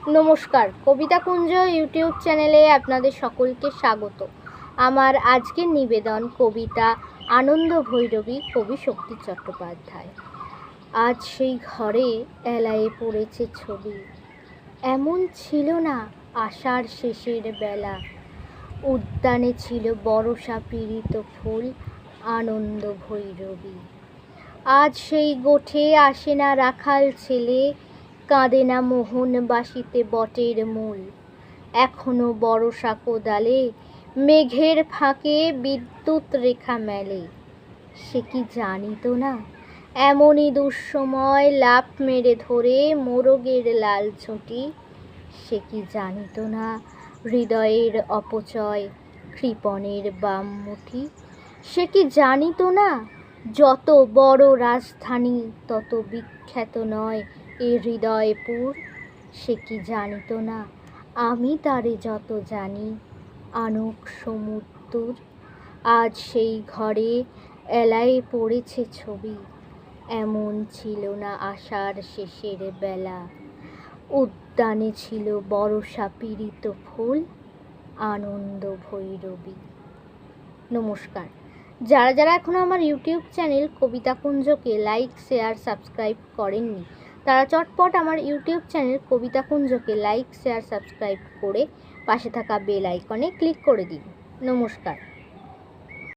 নমস্কার, কবিতাকুঞ্জ ইউটিউব চ্যানেলে আপনাদের সকলকে স্বাগত। আমার আজকের নিবেদন কবিতা আনন্দ ভৈরবী, কবি শক্তি চট্টোপাধ্যায়। আজ সেই ঘরে এলায়ে পড়েছে ছবি, এমন ছিল না আষাঢ় শেষের বেলা। উদ্যানে ছিল বরষা পীড়িত ফুল, আনন্দ ভৈরবী। আজ সেই গোঠে আসে না রাখাল ছেলে, কাঁদে না মোহন বাসিতে বটের মূল। এখনো বরষা কোদালে মেঘের ফাঁকে বিদ্যুৎ রেখা মেলে। সে কি জানিত না এমনই দুঃসময় লাফ মেরে ধরে মোরগের লাল ছুটি। সে কি জানিত না হৃদয়ের অপচয় কৃপণের বাম মুঠি। সে কি জানিত না যত বড় রাজধানী তত বিখ্যাত নয় এ হৃদয়পুর। সে কি জানিত না আমি তারে যত জানি আনুক সমুদ্র। আজ সেই ঘরে এলায়ে পড়েছে ছবি, এমন ছিল না আষাঢ় শেষের বেলা। উদ্যানে ছিল বরষা পীড়িত ফুল, আনন্দ ভৈরবী। নমস্কার। যারা যারা এখনও আমার ইউটিউব চ্যানেল কবিতাকুঞ্জকে লাইক, শেয়ার, সাবস্ক্রাইব করেননি, তারা চটপট আমার ইউটিউব চ্যানেল কবিতাকুঞ্জকে লাইক, শেয়ার, সাবস্ক্রাইব করে পাশে থাকা বেল আইকনে ক্লিক করে দিন। নমস্কার।